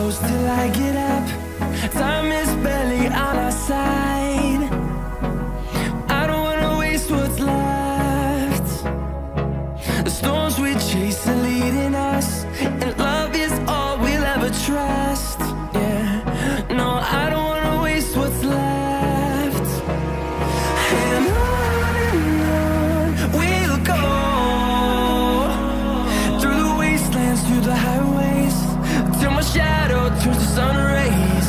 close till I get up. Time is barely on our side. I don't wanna waste what's left. The storms we chase are leading us, and love is all we'll ever trust. Yeah, no, I don't wanna waste what's left. And on we'll go, through the wastelands, through the highways, till my shadow turns to sun rays.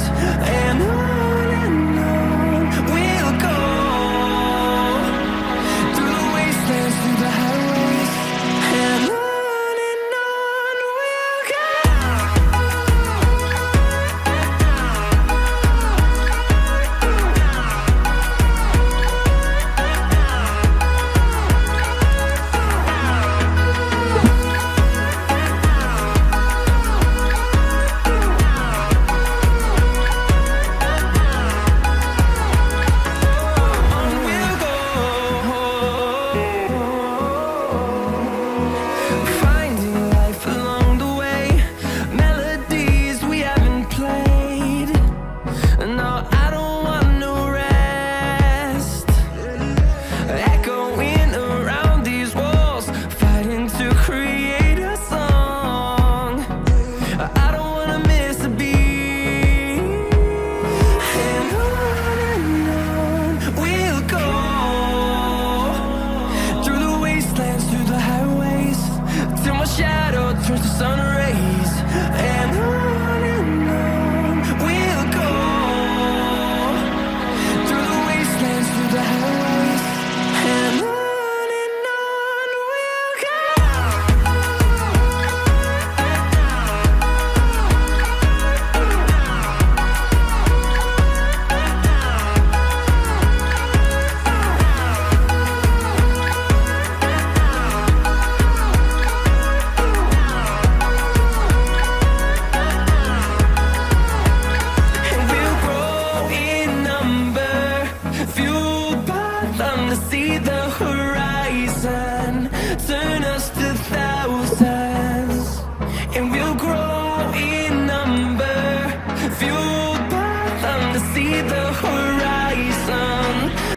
And on we'll go, through the wastelands, through the highways, and on we'll go. Finding life along the way, melodies we haven't played. No, I don't want no rest. Echoing around these walls, fighting to create a song. I don't wanna miss a beat. And on we'll go, through the wastelands, through the highways, till my shadow turns to sun rays. And on we'll go, through the wastelands, through the highways, and on we'll go. And we'll grow in number, fueled by them to see the horizon. Turn